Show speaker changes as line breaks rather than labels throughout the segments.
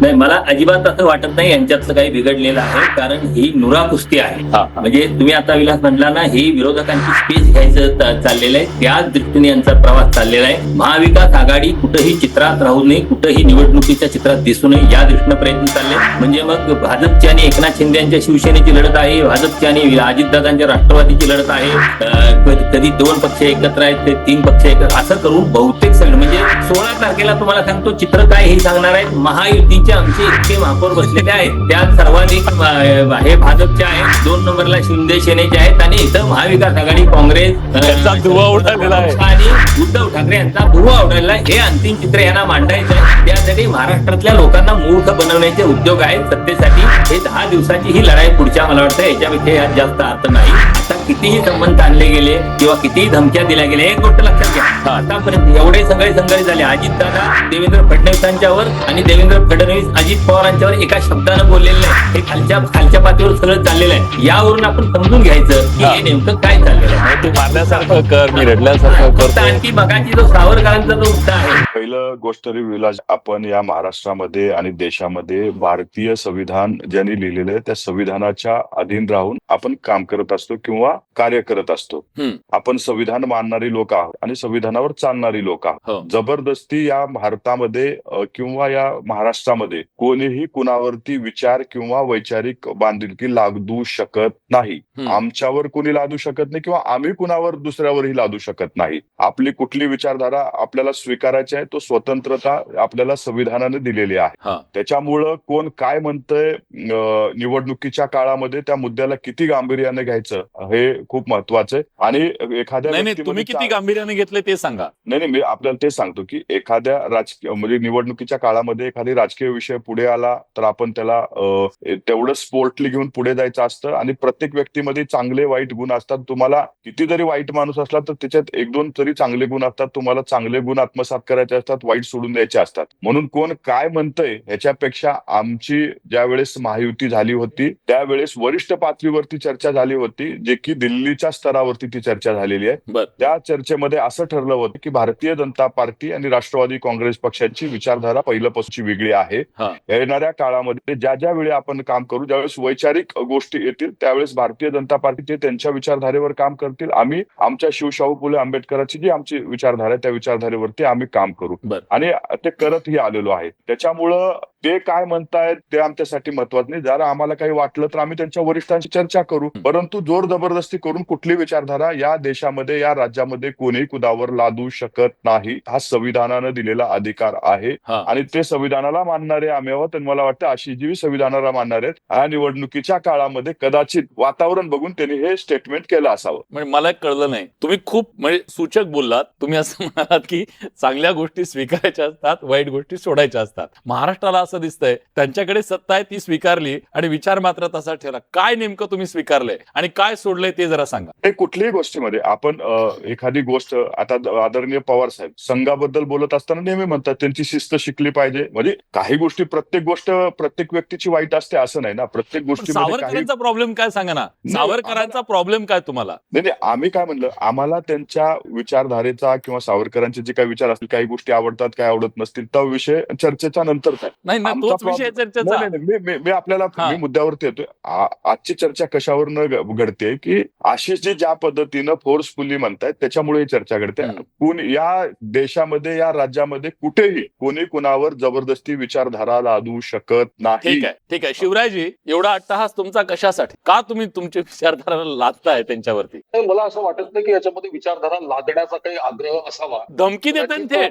नाही, मला अजिबात असं वाटत नाही यांच्यातलं काही बिघडलेलं आहे, कारण ही नुरा कुस्ती आहे. म्हणजे तुम्ही आता विलास म्हणला ना, ही विरोधकांची स्पेस घ्यायचं चाललेलं आहे, त्याच दृष्टीने यांचा प्रवास चाललेला आहे. महाविकास आघाडी कुठेही चित्रात राहू नये, कुठेही निवडणुकीच्या चित्रात दिसू नये या दृष्टीने प्रयत्न चालले. म्हणजे मग भाजपची आणि एकनाथ शिंदे यांच्या शिवसेनेची लढत आहे, भाजपची आणि अजितदादांच्या राष्ट्रवादीची लढत आहे. कधी 2 पक्ष एकत्र आहेत, ते 3 पक्ष एकत्र, असं करून बहुतेक सगळे म्हणजे 16 तारखेला तुम्हाला सांगतो चित्र काय हे सांगणार आहेत. महायुतीचे आमचे इतके महापौर बसलेले आहेत, त्यात सर्वाधिक हे भाजपचे आहेत, 2 नंबरला शिंदे सेनेचे आहेत आणि इथं महाविकास आघाडी काँग्रेस
यांचा धुव्वा उडालेला आहे
आणि उद्धव ठाकरे यांचा धुव्वा उडालेला आहे. हे अंतिम चित्र यांना मांडायचं आहे. त्यासाठी महाराष्ट्रातल्या लोकांना मूर्ख बनवण्याचे उद्योग आहेत सत्तेसाठी. हे 10 दिवसाची ही लढाई पुढच्या, मला वाटतं याच्यापेक्षा यात जास्त अर्थ नाही. आता कितीही संबंध आणले गेले किंवा कितीही धमक्या दिल्या गेल्या, एक गोष्ट लक्षात घ्या, आतापर्यंत एवढे सगळे संघर्ष झाले. अजितदादा देवेंद्र फडणवीसांच्यावर आणि देवेंद्र फडणवीस अजित पवारांच्यावर एका शब्दानं बोललेलं नाही. हे खालच्या पातळीवर सगळं चाललेलं आहे. यावरून आपण समजून घ्यायचं की हे नेमकं काय चाललेलं आहे.
तू मारल्यासारखं कर, मी रडल्यासारखं
फक्त
करतो.
आणखी मगाची जो सावरकरांचा जो मुद्दा आहे,
पहिलं गोष्ट विलास, आपण या महाराष्ट्रामध्ये आणि देशामध्ये भारतीय संविधान ज्यांनी लिहिलेलं आहे त्या संविधानाच्या अधीन राहून आपण काम करत असतो किंवा कार्य करत असतो. आपण संविधान मानणारी लोक आहोत आणि संविधानावर चालणारी लोक आहोत. जबरदस्ती या भारतामध्ये किंवा या महाराष्ट्रामध्ये कोणीही कुणावरती विचार किंवा वैचारिक बांधिलकी लादू शकत नाही. आमच्यावर कोणी लादू शकत नाही किंवा आम्ही कुणावर दुसऱ्यावरही लादू शकत नाही. आपली कुठली विचारधारा आपल्याला स्वीकारायची आहे तो स्वतंत्रता आपल्याला संविधानाने दिलेली आहे. त्याच्यामुळं कोण काय म्हणतंय निवडणुकीच्या काळामध्ये त्या मुद्द्याला किती गांभीर्याने घ्यायचं हे खूप महत्वाचं आहे. आणि एखाद्या
तुम्ही किती गांभीर्याने घेतले ते सांगा.
नाही, मी आपल्याला ते सांगतो की एखाद्या राजकीय म्हणजे निवडणुकीच्या काळामध्ये एखादी राजकीय विषय पुढे आला तर आपण त्याला तेवढं स्पोर्टली घेऊन पुढे जायचं असतं. आणि प्रत्येक व्यक्तीमध्ये चांगले वाईट गुण असतात. तुम्हाला किती जरी वाईट माणूस असला तर त्याच्यात 1-2 तरी चांगले गुण असतात. तुम्हाला चांगले गुण आत्मसात करायचे असतात, वाईट सोडून द्यायचे असतात. म्हणून कोण काय म्हणतंय ह्याच्यापेक्षा आमची ज्यावेळेस महायुती झाली होती त्यावेळेस वरिष्ठ पातळीवरती चर्चा झाली होती, जे की दिल्लीच्या स्तरावरती ती चर्चा झालेली आहे. त्या चर्चेमध्ये असं ठरलं होतं की भारतीय जनता पार्टी आणि राष्ट्रवादी काँग्रेस पक्षांची विचारधारा पहिल्यापासूनची वेगळी आहे. येणाऱ्या काळामध्ये ज्या वेळी आपण काम करू, ज्यावेळेस वैचारिक गोष्टी येतील त्यावेळेस भारतीय जनता पार्टी ते त्यांच्या विचारधारेवर काम करतील. आम्ही आमच्या शिवशाहू फुले आंबेडकरांची जी आमची विचारधारा आहे त्या विचारधारेवरती आम्ही काम करू आणि ते करतही आलेलो आहे. त्याच्यामुळं ते काय म्हणतायत ते आमच्यासाठी महत्वाचं नाही. जर आम्हाला काही वाटलं तर आम्ही त्यांच्या वरिष्ठांशी चर्चा करू, परंतु जोर जबरदस्ती करून कुठली विचारधारा या देशामध्ये या राज्यामध्ये कोणीही कुणावर लादू शकत नाही. हा संविधानानं दिलेला अधिकार आहे आणि ते संविधानाला मानणारे आम्ही आहोत. आणि मला वाटतं अशी जी संविधानाला मानणारे आहेत या निवडणुकीच्या काळामध्ये कदाचित वातावरण बघून त्यांनी हे स्टेटमेंट केलं असावं.
म्हणजे मला कळलं नाही, तुम्ही खूप म्हणजे सूचक बोललात. तुम्ही असं म्हणालात की चांगल्या गोष्टी स्वीकारायच्या असतात, वाईट गोष्टी सोडायच्या असतात. महाराष्ट्राला असं दिसतंय त्यांच्याकडे सत्ता आहे ती स्वीकारली आणि विचार मात्र तसा ठेवला. काय नेमकं तुम्ही स्वीकारलंय आणि काय सोडलंय ते जरा सांगा.
हे कुठल्याही गोष्टीमध्ये आपण एखादी गोष्ट, आता आदरणीय पवार साहेब संघाबद्दल बोलत असताना नेहमी म्हणतात त्यांची शिस्त शिकली पाहिजे. म्हणजे काही गोष्टी प्रत्येक गोष्ट प्रत्येक व्यक्तीची वाईट असते असं नाही ना. प्रत्येक गोष्टी
सावरकरांचा प्रॉब्लेम काय सांगा ना. सावरकरांचा प्रॉब्लेम काय तुम्हाला?
नाही, आम्ही काय म्हणलं, आम्हाला त्यांच्या विचारधारेचा किंवा सावरकरांचे जे काही विचार असतील, काही गोष्टी आवडतात काही आवडत नसतील, तो विषय चर्चेचा नंतरच आहे. मी आपल्याला मी मुद्द्यावरती येतोय. आजची चर्चा कशावर न घडते की आशिष जी ज्या पद्धतीनं फोर्सफुली म्हणतायत त्याच्यामुळे ही चर्चा घडते. कोण या देशामध्ये या राज्यामध्ये कुठेही कोणी कुणावर जबरदस्ती विचारधारा लादू शकत नाही.
ठीक आहे शिवरायजी, एवढा अट्टहास तुमचा कशासाठी? का तुम्ही तुमची विचारधारा लादताय त्यांच्यावरती?
मला असं वाटत नाही की याच्यामध्ये विचारधारा लादण्याचा काही आग्रह असावा.
धमकी देतात ते.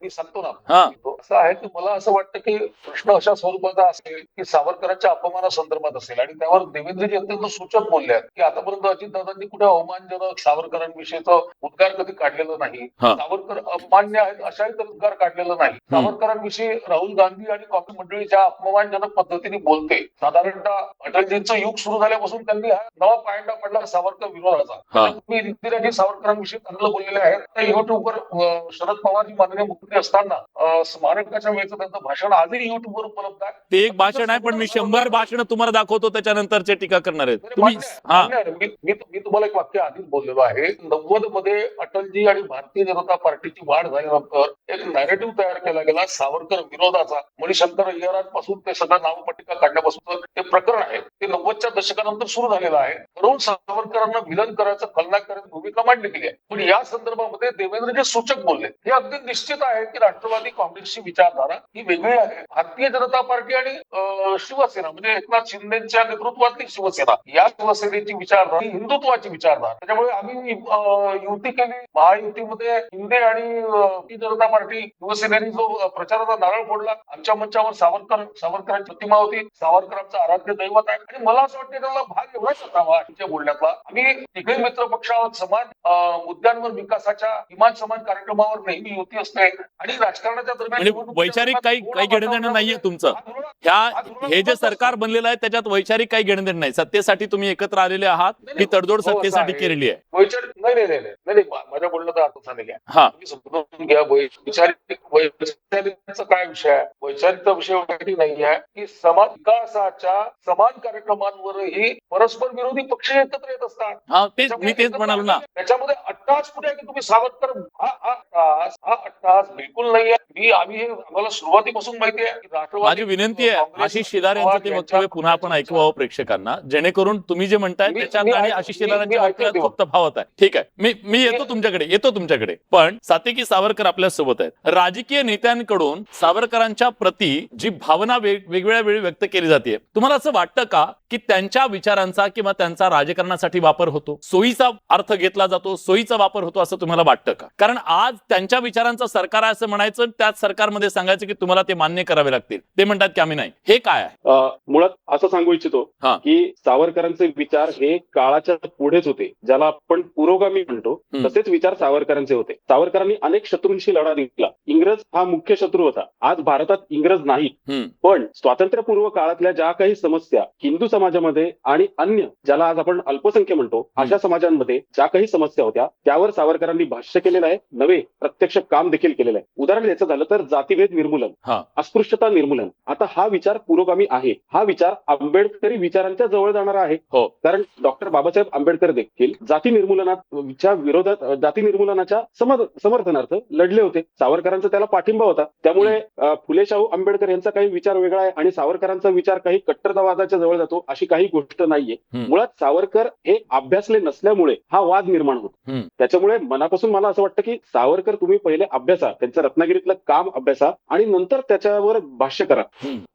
मी सांगतो ना, असं आहे की मला असं वाटतं की प्रश्न अशा स्वरूपाचा असेल की सावरकरांच्या अपमानासंदर्भात असेल आणि त्यावर देवेंद्रजी अत्यंत सूचक बोलले आहेत की आतापर्यंत अजितदादांनी कुठे अवमानजनक सावरकरांविषयीचं उद्गार कधी काढलेलं नाही. सावरकर अमान्य आहेत अशाही उद्गार काढलेला नाही. सावरकरांविषयी राहुल गांधी आणि काँग्रेस मंडळी ज्या अपमानजनक पद्धतीने बोलते, साधारणतः अटलजींचं युग सुरू झाल्यापासून त्यांनी हा नवा पायंडा पडला सावरकर विरोधाचा. तुम्ही इंदिराजी सावरकरांविषयी चांगलं बोललेले आहेत. युट्यूबवर शरद पवारजी माननीय मुख्यमंत्री असताना स्मारकाच्या वेळेचं त्यांचं भाषण आजही युट्यूबवर उपलब्ध आहे.
ते एक भाषण आहे, पण मी 100 भाषण तुम्हाला दाखवतो त्याच्यानंतरचे टीका करणार आहेत.
मी तुम्हाला एक वाक्य आधीच बोललेलो आहे. 90 मध्ये अटलजी आणि भारतीय जनता पार्टीची वाढ झाल्यानंतर एक नॅरेटिव्ह तयार केला गेला सावरकर विरोधाचा. मणिशंकर अय्यरांपासून ते सगळं नामपट्टिका काढण्यापासून ते प्रकरण आहे ते 90च्या दशकानंतर सुरू झालेलं आहे. ठरवून सावरकरांना विलन करायचं, खलनायक करायची भूमिका मांडली गेली आहे. पण या संदर्भामध्ये देवेंद्र जे सूचक बोलले हे अगदी निश्चित आहे की राष्ट्रवादी काँग्रेसची विचारधारा ही वेगळी आहे. भारतीय जनता पार्टी आणि शिवसेना म्हणजे एकनाथ शिंदेच्या नेतृत्वातली शिवसेना या शिवसेनेची विचारधारा ही हिंदुत्वाची विचारधारा. त्याच्यामुळे आम्ही युती केली. महायुतीमध्ये शिंदे आणि भारतीय जनता पार्टी शिवसेनेने जो प्रचाराचा नारळ फोडला, आमच्या मंचावर सावरकरांची प्रतिमा होती. सावरकर आमचं आराध्य दैवत आहे आणि मला असं वाटतं त्याला भाग एवढाच असावा आमच्या बोलण्यातला. आम्ही तिघे मित्र पक्षावर समान मुद्द्यांवर विकासाच्या किमान समान कार्यक्रमावर नेहमी युती असते आणि राजकारणाच्या
म्हणजे
दरम्यान
वैचारिक काही घेणं देणं नाहीये तुमचं. हे जे सरकार बनलेलं आहे त्याच्यात वैचारिक काही घेणं देणं नाही. सत्तेसाठी तुम्ही एकत्र आलेले आहात, ही तडजोड सत्तेसाठी केलेली आहे.
वैचारिक नाही माझ्या बोलण्याचा अर्थ सांगा घ्या.
हा,
तुम्ही समजून घ्या. वैचारिकचा काय विषय आहे? वैचारिकचा विषय एवढी नाही आहे की समान विकासाच्या समान कार्यक्रमांवरही परस्पर विरोधी पक्ष एकत्र येत असतात.
हा, तेच मी तेच म्हणालो ना.
त्याच्यामध्ये अट्टास कुठे आहे की तुम्ही सावरकर हा अट्टास बिलकुल नाही आहे. आम्हाला सुरुवातीपासून माहिती आहे की राष्ट्रवादी
माझी विनंती आहे आशिष शेलार यांचं ते वक्तव्य पुन्हा आपण ऐकवावं प्रेक्षकांना, जेणेकरून तुम्ही जे म्हणताय त्याच्यात आणि आशिष शेलारांच्या वक्तव्यात खूप तफावत आहे. ठीक आहे, मी येतो तुमच्याकडे. पण सात्विकी सावरकर आपल्या सोबत आहेत. राजकीय नेत्यांकडून सावरकरांच्या प्रती जी भावना वेगवेगळ्या वेळी व्यक्त केली जाते, तुम्हाला असं वाटतं का की त्यांच्या विचारांचा किंवा त्यांचा राजकारणासाठी वापर होतो, सोयीचा अर्थ घेतला जातो, सोयीचा वापर होतो असं तुम्हाला वाटतं का? कारण आज त्यांच्या विचारांचं सरकार आहे असं म्हणायचं, त्याच सरकारमध्ये सांगायचं की तुम्हाला ते मान्य करावे लागतील, ते म्हणतात की आम्ही नाही. हे काय आहे?
मुळात असं सांगू इच्छितो की सावरकरांचे विचार हे काळाच्या पुढेच होते, ज्याला आपण पुरोगामी म्हणतो. तसेच विचार सावरकरांचे होते. सावरकरांनी अनेक शत्रूंशी लढा दिला. इंग्रज हा मुख्य शत्रू होता. आज भारतात इंग्रज नाहीत, पण स्वातंत्र्यपूर्व काळातल्या ज्या काही समस्या हिंदू समाजामध्ये आणि अन्य ज्याला आज आपण अल्पसंख्य म्हणतो अशा समाजांमध्ये ज्या काही समस्या होत्या त्यावर सावरकरांनी भाष्य केलेलं आहे, नवे प्रत्यक्ष काम देखील केलेलं आहे. उदाहरण द्यायचं झालं तर जातीभेद निर्मूलन, अस्पृश्यता निर्मूलन. आता हा विचार पुरोगामी आहे. हा विचार आंबेडकरी विचारांच्या जवळ जाणारा आहे. कारण डॉक्टर बाबासाहेब आंबेडकर देखील जाती निर्मूलनाच्या विरोधात, जाती निर्मूलनाच्या समर्थनार्थ लढले होते. सावरकरांचा त्याला पाठिंबा होता. त्यामुळे फुले शाहू आंबेडकर यांचा काही विचार वेगळा आहे आणि सावरकरांचा विचार काही कट्टरतावादाच्या जवळ जातो अशी काही गोष्ट नाहीये. मुळात सावरकर हे अभ्यासले नसल्यामुळे हा वाद निर्माण होतो. त्याच्यामुळे मनापासून मला असं वाटतं की सावरकर तुम्ही पहिले अभ्यासा, त्यांचं रत्नागिरीतलं काम अभ्यासा आणि नंतर त्याच्यावर भाष्य करा.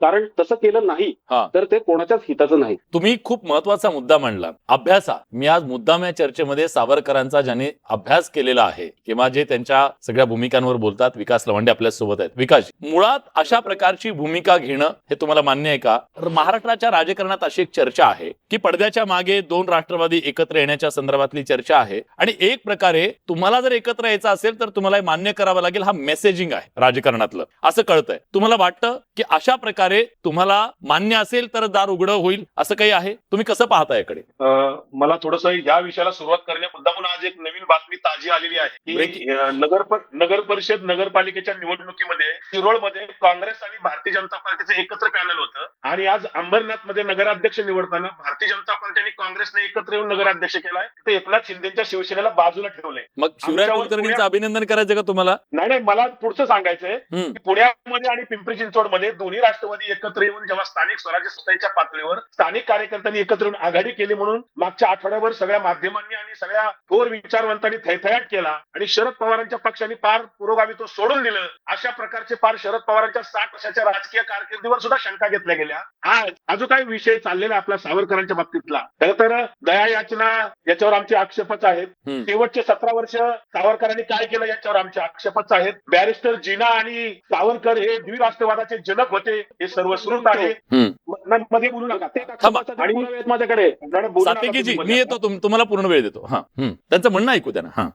कारण तसं केलं नाही तर ते कोणाच्याच हिताचं नाही.
तुम्ही खूप महत्वाचा मुद्दा मांडला, अभ्यासा. मी आज मुद्दाम या चर्चेमध्ये सावरकरांचा ज्याने अभ्यास केलेला आहे किंवा जे त्यांच्या सगळ्या भूमिकांवर बोलतात, विकास लवंडे आपल्या सोबत आहेत. विकास, मुळात अशा प्रकारची भूमिका घेणं हे तुम्हाला मान्य आहे का? महाराष्ट्राच्या राजकारणात अशी एक चर्चा आहे की पडद्याच्या मागे दोन राष्ट्रवादी एकत्र येण्याच्या संदर्भातली चर्चा आहे आणि एक प्रकारे तुम्हाला जर एकत्र यायचं असेल तर तुम्हाला मान्य करावं लागेल, हा मेसेजिंग आहे राजकारणातलं असं कळतंय. तुम्हाला वाटतं की अशा प्रकारे तुम्हाला मान्य असेल तर दार उघडं होईल असं काही आहे? तुम्ही कसं पाहता याकडे?
मला थोडंसं या विषयाला सुरुवात करण्यामुळे आज एक नवीन बातमी ताजी आलेली आहे की नगर परिषद नगरपालिकेच्या निवडणुकीमध्ये शिरोळमध्ये काँग्रेस आणि भारतीय जनता पार्टीचं एकत्र पॅनल होतं आणि आज अंबरनाथ मध्ये नगराध्यक्ष निवडताना भारतीय जनता पार्टी आणि काँग्रेसने एकत्र येऊन नगराध्यक्ष केलाय. ते एकनाथ शिंदेच्या शिवसेनेला बाजूला ठेवलंय.
मग शिवराय कुलकर्णींचं अभिनंदन करायचं का तुम्हाला?
नाही, मला पुढचं सांगायचंय की पुण्यामध्ये आणि पिंपरी चिंचवडमध्ये दोन्ही राष्ट्रवादी एकत्र येऊन जेव्हा स्थानिक स्वराज्य संस्थेच्या पातळीवर स्थानिक कार्यकर्त्यांनी एकत्र येऊन आघाडी केली म्हणून मागच्या आठवड्याभर सगळ्या माध्यमांनी आणि सगळ्या थोर विचारवंतांनी थैथयाट केला आणि शरद पवारांच्या पक्षाने पार पुरोगामी तो सोडून दिलं. अशा प्रकारचे पार शरद पवारांच्या 60 वर्षाच्या राजकीय कारकिर्दीवर सुद्धा शंका घेतल्या गेल्या. आज अजून काही विषय चाललेला आपल्या सावरकरांच्या बाबतीतला तर दया याचना याच्यावर आमचे आक्षेपच आहेत. शेवटचे 17 वर्ष सावरकरांनी काय केलं याच्यावर आमचे आक्षेपच आहेत. बॅरिस्टर जिना आणि सावरकर हे द्विराष्ट्रवादाचे जनक होते हे सर्वश्रुत आहे. मध्ये बोलू नका ते माझ्याकडे
सात्विकीजी, मी येतो, तुम्हाला पूर्ण वेळ देतो. त्यांचं म्हणणं ऐकू द्या ना.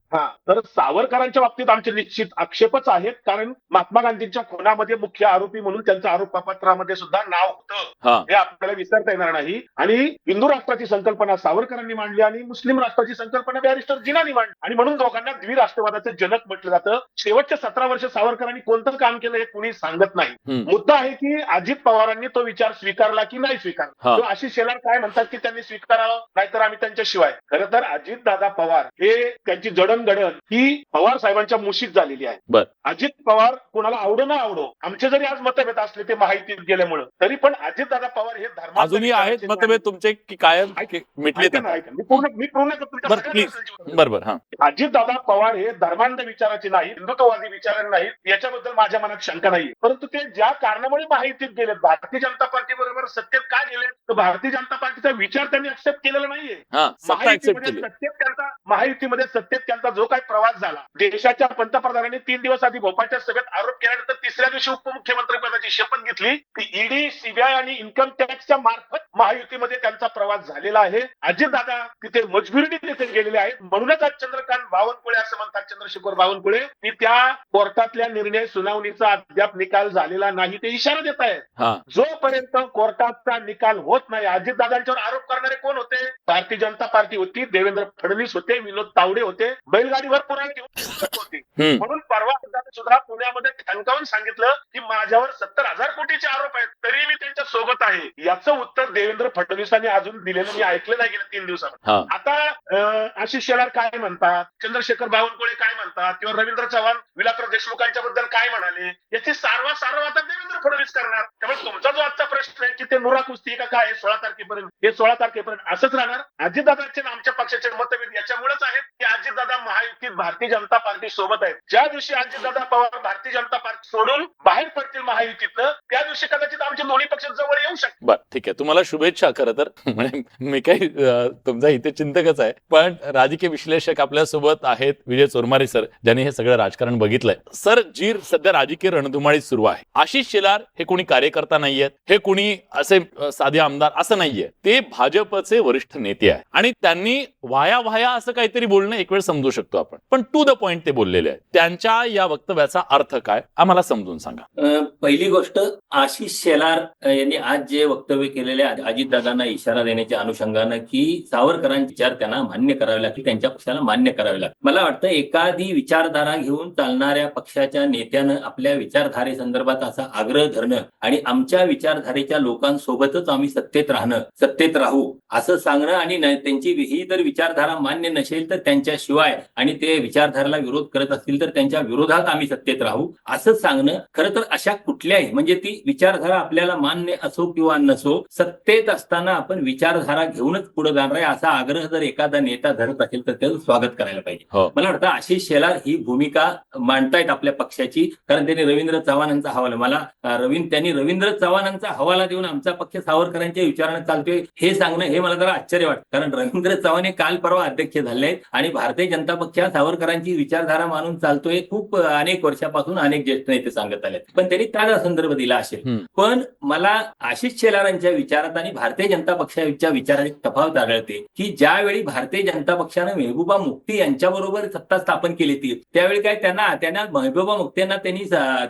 तर सावरकरांच्या बाबतीत आमचे निश्चित आक्षेपच आहेत. कारण महात्मा गांधींच्या खुनामध्ये मुख्य आरोपी म्हणून त्यांचं आरोप पत्रामध्ये सुद्धा नाव होतं, हे आपल्याला विसरता येणार नाही. आणि हिंदू राष्ट्राची संकल्पना सावरकरांनी मांडली आणि मुस्लिम राष्ट्राची संकल्पना बॅरिस्टर जिनानी मांडली आणि म्हणून दोघांना द्विराष्ट्रवादाचे जनक म्हटलं जातं. शेवटच्या 17 वर्ष सावरकरांनी कोणतं काम केलं हे कुणी सांगत नाही. मुद्दा आहे की अजित पवारांनी तो विचार स्वीकारला स्वीकारला की नाही स्वीकारला.
हा.
किंवा आशिष शेलार काय म्हणतात की त्यांनी स्वीकारावं नाहीतर आम्ही त्यांच्याशिवाय. खरं तर अजितदादा पवार हे त्यांची जडणघडण ही पवार साहेबांच्या मुशीत झालेली आहे.
बर.
अजित पवार कोणाला आवडो ना आवडो, आमचे जरी आज मतभेद असले ते महायुतीत गेल्यामुळे, तरी पण अजितदादा पवार हे धर्मांध
अजूनही आहेत
विचाराचे
मतभेद तुमचे की कायम मिटले
ऐका ना, ऐका. मी पूर्ण करतो.
बर प्लीज. बरोबर. हा.
अजितदादा पवार हे धर्मांध विचाराचे नाही, हिंदुत्ववादी विचाराचे नाहीत, याच्याबद्दल माझ्या मनात शंका नाही. परंतु ते ज्या कारणामुळे महायुतीत गेले, भारतीय जनता पार्टी बरोबर सत्तेत का गेले, तर भारतीय जनता पार्टीचा विचार त्यांनी एक्सेप्ट केलेला नाहीये.
हा, सत्ता एक्सेप्ट केली.
महायुतीमध्ये सत्तेत त्यांचा जो काही प्रवास झाला, देशाच्या पंतप्रधानांनी 3 दिवस आधी भोपाळच्या सभेत आरोप केल्यानंतर तिसऱ्या दिवशी उपमुख्यमंत्री पदाची शपथ घेतली की ईडी, सीबीआय आणि इन्कम टॅक्सच्या मार्फत महायुतीमध्ये त्यांचा प्रवास झालेला आहे. अजितदादा तिथे मजबुरीने तिथे गेलेले आहेत. म्हणूनच आज चंद्रकांत बावनकुळे असं म्हणतात, चंद्रशेखर बावनकुळे, की त्या कोर्टातल्या निर्णय सुनावणीचा अद्याप निकाल झालेला नाही, ते इशारा देत आहेत.
हा.
जोपर्यंत कोर्टाचा निकाल होत नाही, अजितदादांच्यावर आरोप करणारे कोण होते? भारतीय जनता पार्टी होती, देवेंद्र फडणवीस होते, विनोद तावडे होते, बैलगाडीवर पुरावे घेऊन होते. म्हणून परवा सुद्धा पुण्यामध्ये ठणकावून सांगितलं की माझ्यावर 70,000 कोटीचे आरोप आहेत, तरी मी त्यांच्या सोबत आहे. याचं उत्तर देवेंद्र फडणवीसांनी अजून दिलेलं मी ऐकलं नाही गेल्या 3 दिवसात. आता आशिष शेलार काय म्हणतात, चंद्रशेखर बावनकुळे काय म्हणतात, किंवा रवींद्र चव्हाण विलासराव देशमुखांच्या बद्दल काय म्हणाले, याची सारवा आता देवेंद्र फडणवीस करणार. त्यामुळे तुमचा जो आजचा प्रश्न आहे की ते नुरा कुस्ती का काय 16 तारखेपर्यंत, हे 16 तारखेपर्यंत असंच राहणार. अजितदादांचे आमच्या पक्षाचे मतभेद याच्यामुळेच आहेत की अजितदादा महायुतीत भारतीय जनता पार्टी सोबत आहेत. ज्या दिवशी अजितदादा पवार भारतीय जनता पार्टी सोडून बाहेर पडतील महायुतीतनं, त्या दिवशी कदाचित आमचे दोन्ही पक्ष जवळ येऊ शकतात.
बर, ठीक आहे. तुम्हाला शुभेच्छा. खरं तर म्हणजे मी काही तुमचा इथे चिंतकच आहे, पण राजकीय विश्लेषक आपल्या सोबत आहेत विजय चोरमारे सर, ज्यांनी हे सगळं राजकारण बघितलंय. सर, जी सध्या राजकीय रणधुमाळी सुरू आहे, आशिष शेलार हे कोणी कार्यकर्ता नाहीयेत, हे कोणी असे साधे आमदार असं नाहीये, ते भाजपचे वरिष्ठ नेते आहे आणि त्यांनी वाया असं काहीतरी बोलणं एक वेळ समजू शकतो आपण, पण टू द पॉइंट ते बोललेले आहेत. त्यांच्या या वक्तव्याचा अर्थ काय आम्हाला समजून सांगा.
पहिली गोष्ट, आशिष शेलार यांनी आज जे वक्तव्य केलेले अजितदादांना इशारा देण्याच्या अनुषंगानं की सावरकरांचे विचार त्यांना मान्य करावे लागतील, त्यांच्या पक्षाला मान्य करावे लागतील. मला वाटतं एखादी विचारधारा घेऊन चालणाऱ्या पक्षाच्या नेत्यानं आपल्या विचारधारेसंदर्भात असा आग्रह धरणं आणि आमच्या विचारधारेच्या लोकांसोबतच आम्ही सत्तेत राहू असं सांगणं आणि त्यांची ही जर विचारधारा मान्य नसेल तर त्यांच्याशिवाय, आणि ते विचारधारेला विरोध करत असतील तर त्यांच्या विरोधात आम्ही सत्तेत राहू असं सांगणं, खरं तर अशा कुठल्याही म्हणजे ती विचारधारा आपल्याला मान्य असो किंवा नसो, सत्तेत असताना आपण विचारधारा घेऊनच पुढे जाणार आहे असा आग्रह जर एखादा नेता धरत असेल तर त्याचं स्वागत करायला पाहिजे. मला वाटतं आशिष शेलार ही भूमिका मांडतायत आपल्या पक्षाची, कारण त्यांनी रवींद्र चव्हाणांचा हवाला त्यांनी रवींद्र चव्हाणांचा हवाला देऊन आमचा पक्ष सावरकरांच्या विचाराने चालतोय हे सांगणं, हे मला जरा आश्चर्य वाटतं. कारण रवींद्र चव्हाण हे काल परवा अध्यक्ष झाले आहेत आणि भारतीय जनता पक्ष सावरकरांची विचारधारा मानून चालतोय. खूप अनेक वर्षापासून अनेक ज्येष्ठ नेते सांगत आले, पण त्यांनी त्याला संदर्भ दिला असेल. पण मला आशिष शेलारांच्या विचारात आणि भारतीय जनता पक्षाच्या विचारात एक तफावत आढळते की ज्यावेळी भारतीय जनता पक्षानं मेहबूबा मुफ्ती यांच्याबरोबर सत्ता स्थापन केली होती, त्यावेळी काय त्यांना मेहबूबा मुफ्तींना त्यांनी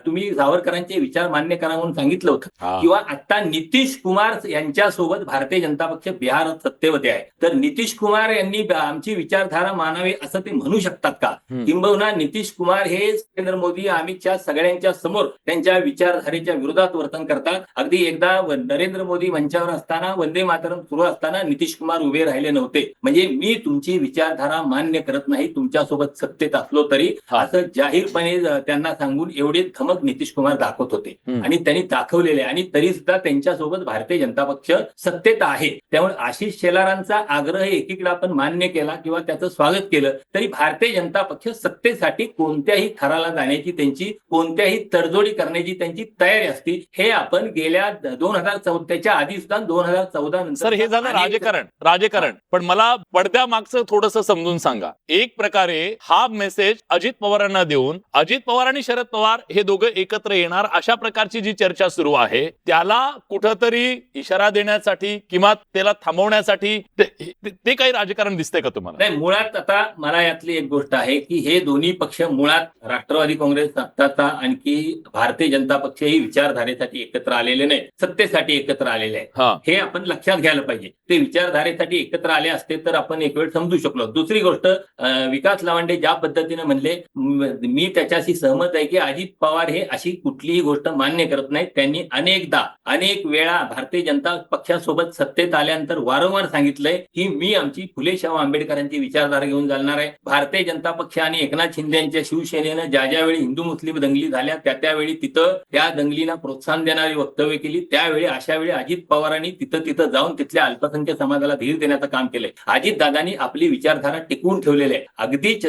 तुम्ही सावरकरांचे विचार मान्य करा म्हणून सांगितलं होतं. किंवा आता नितीश कुमार यांच्यासोबत भारतीय जनता पक्ष बिहारात सत्तेमध्ये आहे, तर नितीश कुमार यांनी आमची विचारधारा मानावी असं ते म्हणू शकतात का? किंबहुना नितीश कुमार हे नरेंद्र मोदी अमित शहा सगळ्यांच्या समोर त्यांच्या विचारधारेच्या विरोधात वर्तन करतात. अगदी एकदा नरेंद्र मोदी मंचावर असताना, वंदे मातरम सुरू असताना नितीश कुमार उभे राहिले नव्हते, म्हणजे मी तुमची विचारधारा मान्य करत नाही तुमच्यासोबत सत्तेत असलो तरी, असं जाहीरपणे त्यांना सांगून एवढे धमक नितीश कुमार दाखवत होते आणि त्यांनी दाखवलेले, आणि तरी सुद्धा त्यांच्यासोबत भारतीय जनता पक्ष सत्तेत आहे. त्यामुळे आशिष शेलारांचा आग्रह एकीकडे आपण मान्य केला किंवा त्याचं स्वागत केलं तरी भारतीय जनता पक्ष सत्तेसाठी कोणत्याही थराला जाण्याची, त्यांची कोणत्याही तडजोडी करण्याची त्यांची तयारी असते. हे आपण गेल्या 2014च्या आधी सुद्धा 2014 नंतर.
सर, हे झालं राजकारण, पण मला पडद्यामागचं थोडंसं समजून सांगा. एक प्रकारे हा मेसेज अजित पवारांना देऊन अजित पवार आणि शरद पवार हे दोघं एकत्र येणार अशा प्रकारची जी चर्चा सुरू आहे, त्याला कुठंतरी इशारा देण्यासाठी किंवा त्याला थांबवण्यासाठी ते काही राजकारण दिसतंय का तुम्हाला?
नाही, मुळात आता मला यातली एक गोष्ट आहे की हे दोन्ही पक्ष मुळात राष्ट्रवादी काँग्रेस सत्ताचा आणखी भारतीय जनता पक्ष ही विचारधारेसाठी एकत्र आलेले नाही, सत्तेसाठी एकत्र आलेले आहे. हे आपण लक्षात घ्यायला पाहिजे. ते विचारधारेसाठी एकत्र आले असते तर आपण एक वेळ समजू शकलो. दुसरी गोष्ट, विकास लावांडे ज्या पद्धतीने म्हणले, मी त्याच्याशी सहमत आहे की अजित पवार हे अशी कुठलीही गोष्ट मान्य करत नाहीत. त्यांनी अनेक वेळा वेळा भारतीय जनता पक्षासोबत सत्तेत आल्यानंतर वारंवार सांगितलंय की मी आमची फुले शाहू आंबेडकरांची विचारधारा घेऊन चालणार आहे. भारतीय जनता पक्ष आणि एकनाथ शिंदे यांच्या शिवसेनेनं ज्या वेळी हिंदू मुस्लिम दंगली झाल्या त्यावेळी तिथं त्या दंगलीला प्रोत्साहन देणारी वक्तव्य केली. त्यावेळी अशा वेळी अजित पवारांनी तिथं जाऊन तिथल्या अल्पसंख्याक समाजाला धीर देण्याचं काम केलंय. अजित दादांनी आपली विचारधारा टिकवून ठेवलेली आहे. अगदीच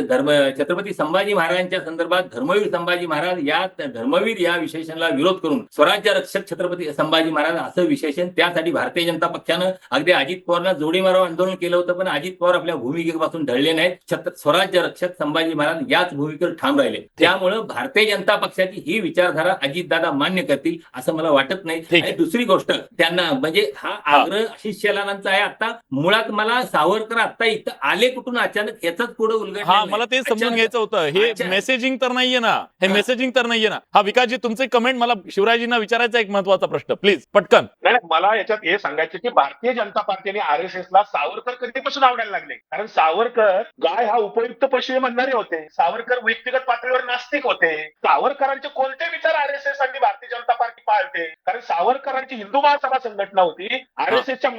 छत्रपती संभाजी महाराजांच्या संदर्भात धर्मवीर संभाजी महाराज या धर्मवीर या विशेषणाला विरोध करून स्वराज्य रक्षक छत्रपती संभाजी महाराज असं विशेषण त्यासाठी भारतीय जनता पक्षानं अगदी अजित पवारांना जोडी मारो आंदोलन केलं होतं. पण अजित पवार आपल्या भूमिकेपासून ढळले नाहीत. स्वराज्य रक्षक संभाजी महाराज याच भूमिकेवर ठाम राहिले. त्यामुळे भारतीय जनता पक्षाची ही विचारधारा अजितदादा मान्य करतील असं मला वाटत नाही. आणि दुसरी गोष्ट त्यांना म्हणजे हा आग्रह शिष्यलांचा आहे. आता मुळात मला सावरकर आता इथं आले कुठून अचानक याचाच पुढे उलगडला.
मला ते समजून घ्यायचं होतं. हे मेसेजिंग तर नाहीये ना, हे मेसेजिंग तर नाहीये ना. हा विकासजी तुमचे कमेंट मला शिवराजींना विचारायचा एक महत्वाचा प्रश्न प्लीज पटकन.
नाही मला याच्यात हे सांगायचं की भारतीय जनता पार्टी आणि RSS ला सावरकर कधीपासून आवडायला लागले. कारण सावरकर गाय हा उपयुक्त पशु म्हणणारे होते. सावरकर व्यक्तिगत पातळीवर नास्तिक होते. सावरकरांचे कोणते विचार RSS आणि भारतीय जनता पार्टी पाळते. कारण सावरकरांची हिंदू महासभा संघटना होती. RSSच्या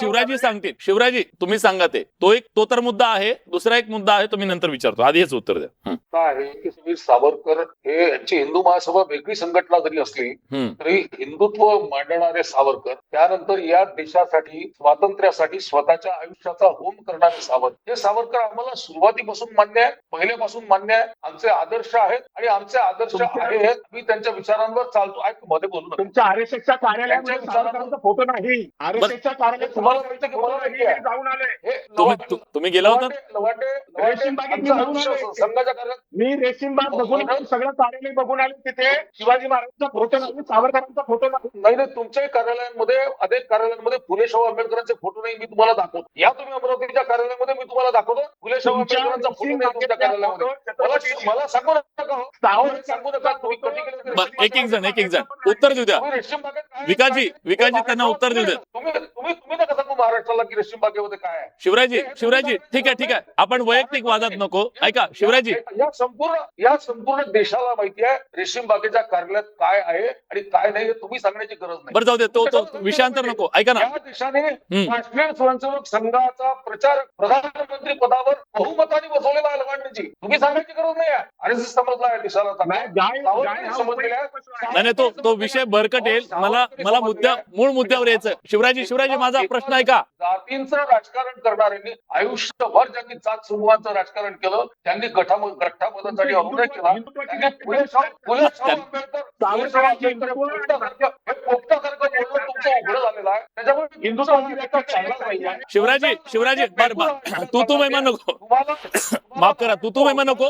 शिवराजी सांगतील. शिवराजी तुम्ही सांगा तो तर मुद्दा आहे. दुसरा एक मुद्दा आहे तो मी नंतर विचारतो. आधी हेच उत्तर द्या.
आहे की सुनील सावरकर हे यांची हिंदू महासभा वेगळी संघटना जरी असली तरी हिंदुत्व मांडणारे सावरकर, त्यानंतर या देशासाठी स्वातंत्र्यासाठी स्वतःच्या आयुष्याचा होम करणारे सावरकर, हे सावरकर आम्हाला सुरुवातीपासून मान्य आहे, पहिल्यापासून मान्य आहे. आमचे आदर्श आहेत आणि आमचे आदर्श आहेत. मी त्यांच्या विचारांवर चालतो. मध्ये बोलू नका.
तुमच्या RSSच्या कार्यालयाच्या विचारांचा फोटो नाही. RSSच्या कार्यालयात
तुम्हाला माहिती की मला
जाऊन आले.
तुम्ही गेला होता
संघाच्या कार्यालयात
मी रेशीमबाग बघून सगळं कार्यालय बघून आले. तिथे शिवाजी महाराजांचा फोटो नाही, सावरकरांचा फोटो नाही.
नाही तुमच्याही कार्यालयांमध्ये अनेक कार्यालयांमध्ये फुले शाहू आंबेडकरांचे फोटो नाही. मी तुम्हाला दाखवतो. या तुम्ही अमरावतीच्या कार्यालयामध्ये मी तुम्हाला दाखवतो फुले शाहू आंबेडकरांचा फोटो नाही तुमच्या कार्यालयामध्ये. मला सांगू नका. सांगू नका तुम्ही
एक एक जण उत्तर देऊ द्या. विकासजी त्यांना उत्तर देऊ द्या.
तुम्ही नका सांगू महाराष्ट्राला की रेशीम बागेमध्ये काय आहे.
शिवराजी ठीक आहे आपण वैयक्तिक वादात नको. ऐका शिवराजी,
या संपूर्ण देशाला माहिती आहे रेशीम बागेच्या कार्यालयात काय आहे आणि काय नाही हे तुम्ही सांगण्याची गरज नाही.
बरं जाऊ दे. तो विषयांतर नको. ऐका ना,
या देशाने राष्ट्रीय स्वयंसेवक संघाचा प्रचार प्रधानमंत्री पदावर बहुमताने बसवलेला आहे लवांडीजी. तुम्ही सांगायची गरज नाही आहे. RSS समजला आहे देशाला.
नाही तो विषय भरकट येईल. मला मूळ मुद्द्यावर यायचं. शिवराजी माझा प्रश्न ऐका.
जातींचं राजकारण करणाऱ्यांनी आयुष्यभर ज्यांनी जात समूहाचं राजकारण केलं त्यांनी गठ्ठापदासाठी अनुनय केला. फुले शाहू आंबेडकर पोपटासारखं बोलणं तुमचं उघडं झालेलं आहे. त्याच्यामुळे हिंदुत्व
शिवराजी तू महिमा नको. माफ करा, तू महिमा नको.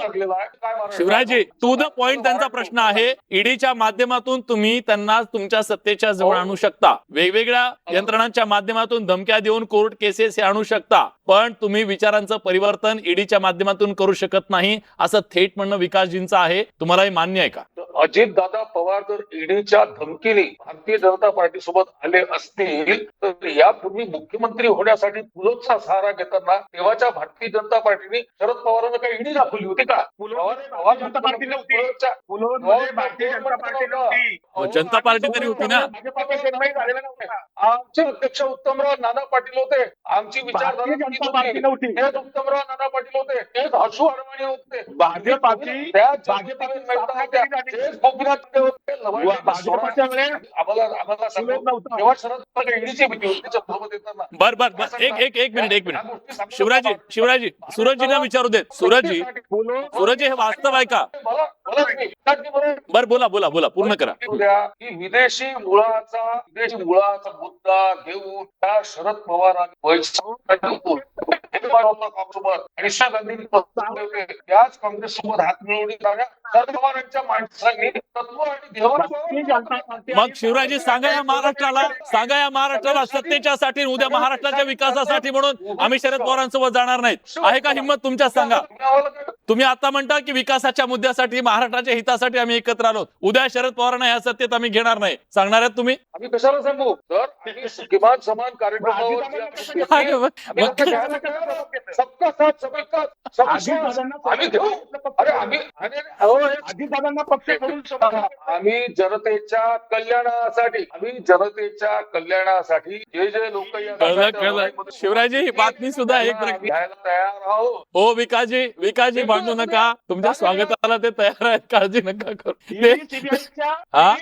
शिवराजी टू द पॉइंट त्यांचा प्रश्न आहे. ईडीच्या माध्यमातून तुम्ही त्यांना तुमच्या सत्तेच्या जवळ आणू शकता. वेगवेगळ्या यंत्रणांच्या माध्यमातून धमक्या देऊन कोर्ट केसेस हे आणू शकता. पण तुम्ही विचारांचं परिवर्तन ईडीच्या माध्यमातून करू शकत नाही असं थेट म्हणणं विकासजींचं आहे. तुम्हाला हे मान्य आहे का?
अजितदादा पवार जर ईडीच्या धमकीने भारतीय जनता पार्टी सोबत आले असतील तर यापूर्वी मुख्यमंत्री होण्यासाठी पुलोचा सहारा घेताना तेव्हाच्या भारतीय जनता पार्टीने शरद पवारांना काही ईडी दाखवली होती का?
जनता पार्टी नव्हती. भारतीय जनता पार्टी नव्हती.
जनता पार्टी तरी होती ना.
आमचे अध्यक्ष उत्तमराव नाना पाटील होते. आमची विचारधारा
नव्हती.
उत्तमराव नाना पाटील होते. तेच हर्षू अडवाणी होते.
भाजपाची भाजपाच्या वेळेस
आम्हाला तेव्हा शरद पवार ईडीची भीती होती सोबत येताना.
बर एक मिनिट शिवराजी सूरजजींना विचारू देत. सूरजजी हे वास्तव आहे का? बर बोला पूर्ण करा.
विदेशी मुळाचा मुद्दा घेऊन त्या शरद पवारांनी आणि गांधी त्याच काँग्रेस सोबत हात मिळवणी करण्या शरद पवारांच्या माणसांनी तत्व आणि
मग शिवराजी सांगा या महाराष्ट्राला सत्तेच्यासाठी उद्या महाराष्ट्राच्या विकासासाठी म्हणून आम्ही शरद पवारांसोबत जाणार नाहीत. आहे का हिंमत तुमच्या? सांगा. तुम्ही आता म्हणता की विकासाच्या मुद्द्यासाठी महाराष्ट्राच्या हितासाठी आम्ही एकत्र आलो, उद्या शरद पवारांना या सत्तेत आम्ही घेणार नाही, सांगणार आहेत तुम्ही?
आम्ही कशाला सांगू तर आम्ही किमान समान कार्यक्रमावर जी आपली
काय रे बा?
आम्ही आता घ्यायला तयार आहोत. सबका साथ सबका साथ. आम्ही घेऊ. अरे आम्ही
अजितदादांना पक्ष करून
आम्ही जनतेच्या कल्याणासाठी जे लोक
कळलं. शिवराजी, ही बातमी सुद्धा एक
घ्यायला तयार आहोत.
हो विकासजी भांडू नका, तुमच्या स्वागताला ते तयार आहेत, काळजी नका करू. ते हा?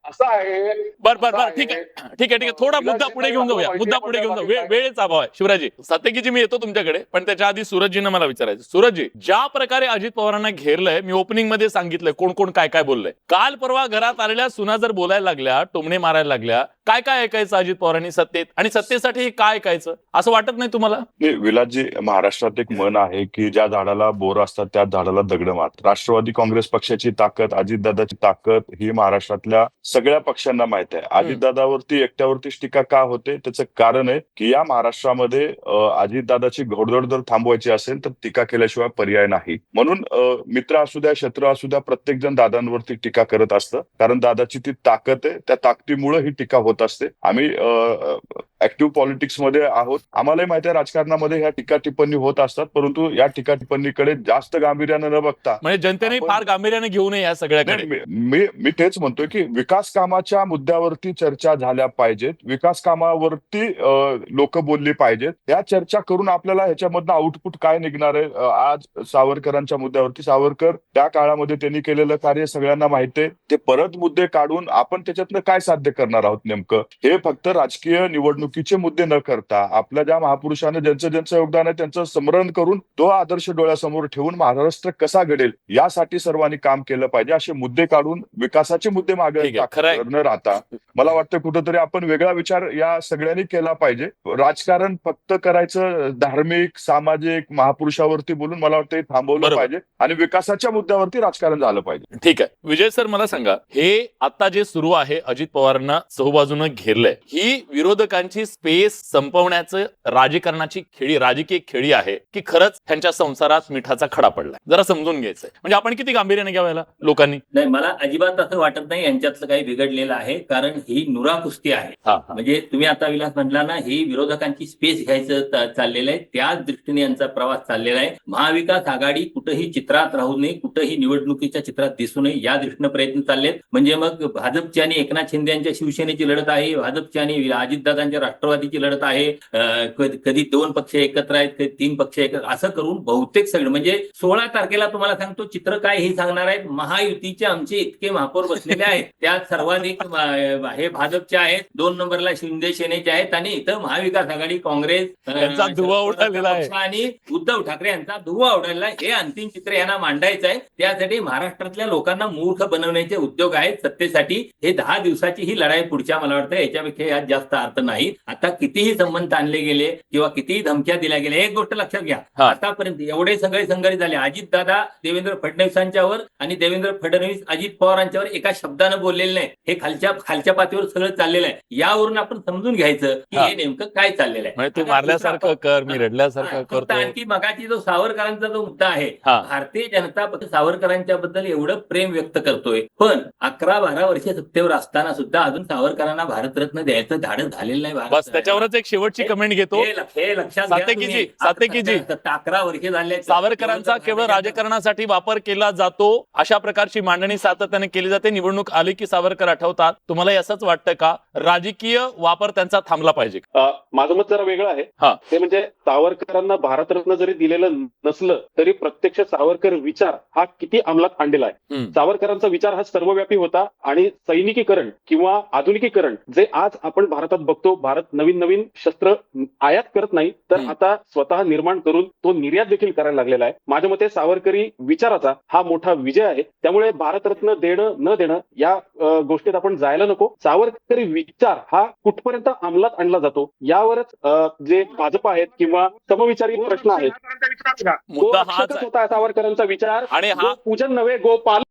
असं आहे.
बर ठीक आहे थोडा मुद्दा पुढे घेऊन जाऊया, वेळेचा अभाव आहे. शिवराजी, सात्यकीजी मी येतो तुमच्याकडे, पण त्याच्या आधी सूरजजींना मला विचारायचं. सूरजजी, ज्या प्रकारे अजित पवारांना घेरलंय, मी ओपनिंग मध्ये सांगितलंय कोण कोण काय बोललंय. काल परवा घरात आलेल्या सुना जर बोलायला लागल्या, टोमणे मारायला लागल्या, काय ऐकायचं अजित पवारांनी सत्तेत, आणि सत्तेसाठी हे काय ऐकायचं असं वाटत नाही तुम्हाला?
विलासजी, महाराष्ट्रात एक म्हण आहे की ज्या झाडाला बोर असतात त्या झाडाला दगड मारतात. राष्ट्रवादी काँग्रेस पक्षाची ताकद, अजितदादाची ताकद ही महाराष्ट्रातल्या सगळ्या पक्षांना माहित आहे. अजितदादावरती एकट्यावरतीच टीका का होते त्याचं कारण आहे की या महाराष्ट्रामध्ये अजितदादाची घोडदौड जर थांबवायची असेल तर टीका केल्याशिवाय पर्याय नाही. म्हणून मित्र असू द्या, शत्रू असू द्या, प्रत्येक जण दादांवरती टीका करत असतं, कारण दादाची ती ताकद आहे. त्या ताकदीमुळे ही टीका होत असते. आम्ही ऍक्टिव्ह पॉलिटिक्स मध्ये आहोत, आम्हालाही माहिती आहे राजकारणामध्ये ह्या टीका टिप्पणी होत असतात, परंतु या टीका टिप्पणीकडे जास्त गांभीर्यानं न बघता,
म्हणजे जनतेने फार गांभीर्याने घेऊ नये या सगळ्याकडे.
मी तेच म्हणतोय की विकास कामाच्या मुद्द्यावरती चर्चा झाल्या पाहिजेत, विकास कामावरती लोक बोलली पाहिजेत. या चर्चा करून आपल्याला ह्याच्यामधनं आउटपुट काय निघणार आहे. आज सावरकरांच्या मुद्द्यावरती, सावरकर त्या काळामध्ये त्यांनी केलेलं कार्य सगळ्यांना माहिती आहे. ते परत मुद्दे काढून आपण त्याच्यातनं काय साध्य करणार आहोत नेमकं, हे फक्त राजकीय निवडणुकीचे मुद्दे न करता आपल्या ज्या महापुरुषांना ज्यांचं योगदान आहे त्यांचं स्मरण करून तो आदर्श डोळ्यासमोर ठेवून महाराष्ट्र कसा घडेल यासाठी सर्वांनी काम केलं पाहिजे. असे मुद्दे काढून विकासाचे मुद्दे मागे न राहता मला वाटतं कुठंतरी आपण वेगळा विचार या सगळ्यांनी केला पाहिजे. राजकारण फक्त करायचं धार्मिक, सामाजिक, महापुरुषावरती बोलून मला वाटतं हे थांबवलं पाहिजे आणि विकासाच्या मुद्द्यावरती राजकारण झालं पाहिजे.
ठीक आहे विजय सर, मला सांगा, हे आता जे सुरू आहे अजित पवारांना चहूबाजूनं घेरलंय, ही विरोधकांची स्पेस संपवण्याचं राजकीय खेळी आहे की खरंच त्यांच्या संसारात मिठाचा खडा पडलाय? जरा समजून घ्यायचंय, म्हणजे आपण किती गांभीर्याने घ्यायला लोकांनी.
नाही, मला अजिबात असं वाटत नाही यांच्यातलं काही बिघडलेलं आहे, कारण ही नुरा कुस्ती आहे. म्हणजे तुम्ही आता विलास म्हटला ना, ही विरोधकांची स्पेस घ्यायचं चाललेलं आहे, त्याच दृष्टीने यांचा प्रवास चाललेला आहे. महाविकास आघाडी कुठेही चित्रात राहू नये, कुठेही निवडणुकीच्या चित्रात दिसू नये या दृष्टीने प्रयत्न चाललेत. म्हणजे मग भाजपची आणि एकनाथ शिंदे यांच्या शिवसेनेची लढत आहे, भाजपची आणि अजितदादांच्या राष्ट्रवादीची लढत आहे. कधी 2 पक्ष एकत्र आहेत, कधी 3 पक्ष एकत्र, असं करून बहुतेक सगळं म्हणजे 16 तारखेला तुम्हाला सांगतो चित्र काय हे सांगणार आहेत. महायुतीचे आमचे इतके महापौर बसलेले आहेत, त्यात सर्वाधिक हे भाजपचे आहेत, 2 नंबरला शिंदे सेनेचे आहेत, आणि इथं महाविकास आघाडी, काँग्रेस
यांचा धुव्वा उडालेला आहे
आणि उद्धव ठाकरे यांचा धुव्वा उडालेला आहे. हे अंतिम चित्र यांना मांडायचं आहे. त्यासाठी महाराष्ट्रातल्या लोकांना मूर्ख बनवण्याचे उद्योग आहेत सत्तेसाठी. हे 10 दिवसाची ही लढाई पुढच्या, मला वाटतं याच्यापेक्षा यात जास्त अर्थ नाही. आता कितीही संबंध आणले गेले किंवा कितीही धमक्या दिल्या गेल्या, एक गोष्ट लक्षात घ्या, आतापर्यंत एवढे सगळे संघर्ष झाले, अजितदादा देवेंद्र फडणवीसांच्यावर आणि देवेंद्र फडणवीस अजित पवारांच्यावर एका शब्दानं बोललेलं नाही. हे खालच्या पातळीवर सगळं चाललेलं आहे. यावरून आपण समजून घ्यायचं की हे नेमकं काय चाललेलं आहे.
तू मारल्यासारखं कर, मी रडल्यासारखं करतो.
आणखी मगाची जो सावरकरांचा जो मुद्दा आहे, भारतीय जनता पक्ष सावरकरांच्या बद्दल एवढं प्रेम व्यक्त करतोय, पण 11-12 वर्ष सत्तेवर असताना सुद्धा अजून सावरकरांना भारतरत्न द्यायचं धाडस झालेलं नाही.
बस त्याच्यावरच एक शेवटची कमेंट घेतो.
हे लक्षात
सात्यकीजी
11 वर्ष झाले.
सावरकरांचा केवळ राजकारणासाठी वापर केला जातो अशा प्रकारची मांडणी सातत्याने केली जाते. निवडणूक आली की सावरकर आठवतात. तुम्हाला असंच वाटतं का राजकीय वापर त्यांचा थांबला पाहिजे?
माझं मत जरा वेगळं आहे. ते म्हणजे सावरकरांना भारतरत्न जरी दिलेलं नसलं तरी प्रत्यक्ष सावरकर विचार हा किती अंमलात आणलेला आहे. सावरकरांचा विचार हा सर्वव्यापी होता आणि सैनिकीकरण किंवा आधुनिकीकरण जे आज आपण भारतात बघतो, भारत नवीन शस्त्र आयात करत नाही तर आता स्वतः निर्माण करून तो निर्यात देखील करायला लागलेला आहे. माझ्या मते सावरकरी विचाराचा हा मोठा विजय आहे. त्यामुळे भारतरत्न देणं न देणं या गोष्टीत आपण जायला नको. सावरकरी विचार हा कुठपर्यंत अंमलात आणला जातो यावरच जे भाजप आहेत किंवा समविचारी प्रश्न आहेत,
मुद्दा हाच
होता सावरकरांचा विचार, आणि हा पूजन नव्हे गोपाल